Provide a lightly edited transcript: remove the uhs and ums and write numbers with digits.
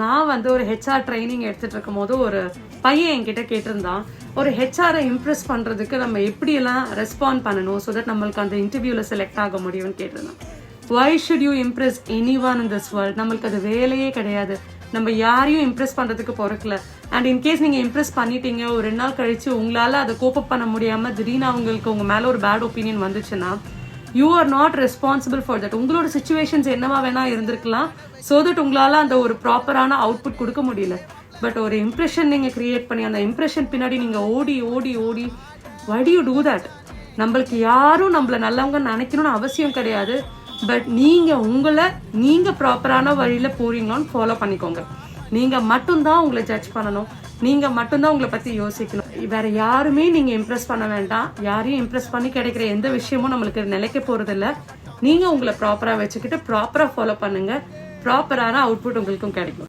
நான் வந்து ஒரு ஹெச்ஆர் ட்ரைனிங் எடுத்துட்டு இருக்கும் போது ஒரு பையன் என்கிட்ட கேட்டிருந்தான், ஒரு ஹெச்ஆரை இம்ப்ரெஸ் பண்றதுக்கு நம்ம எப்படியெல்லாம் ரெஸ்பாண்ட் பண்ணணும் ஸோ தட் நம்மளுக்கு அந்த இன்டர்வியூல செலக்ட் ஆக முடியும்னு கேட்டிருந்தான். Why should you impress anyone in this world? நம்மளுக்கு அது வேலையே கிடையாது. நம்ம யாரையும் இம்ப்ரெஸ் பண்றதுக்கு பொறுக்கல. அண்ட் இன்கேஸ் நீங்க இம்ப்ரெஸ் பண்ணிட்டீங்க, ஒரு 2 நாள் கழிச்சு உங்களால அதை கோப்பப் பண்ண முடியாம திடீர்னு அவங்களுக்கு உங்க மேல ஒரு பேட் ஒப்பீனியன் வந்துச்சுன்னா, you are not responsible for that. உங்களோட சுச்சுவேஷன்ஸ் என்னவா வேணா இருந்திருக்கலாம், ஸோ தட் உங்களால அந்த ஒரு ப்ராப்பரான அவுட்புட் கொடுக்க முடியல. பட் ஒரு இம்ப்ரெஷன் நீங்க கிரியேட் பண்ணி அந்த இம்ப்ரெஷன் பின்னாடி நீங்க ஓடி ஓடி ஓடி why do you do that? நம்மளுக்கு யாரும் நம்மள நல்லவங்க நினைக்கணும்னு அவசியம் கிடையாது. பட் நீங்க ப்ராப்பரான வழியில போறீங்கன்னு ஃபாலோ பண்ணிக்கோங்க. நீங்க மட்டும்தான் உங்களை ஜட்ஜ் பண்ணணும், நீங்க மட்டும்தான் உங்களை பத்தி யோசிக்கணும். வேற யாருமே நீங்க இம்ப்ரெஸ் பண்ண வேண்டாம். யாரையும் இம்ப்ரெஸ் பண்ணி கிடைக்கிற எந்த விஷயமும் நம்மளுக்கு நிலைக்க போறது இல்ல. நீங்க உங்களை ப்ராப்பரா வச்சுக்கிட்டு ப்ராப்பரா ஃபாலோ பண்ணுங்க, ப்ராப்பரான அவுட்புட் உங்களுக்கும் கிடைக்கும்.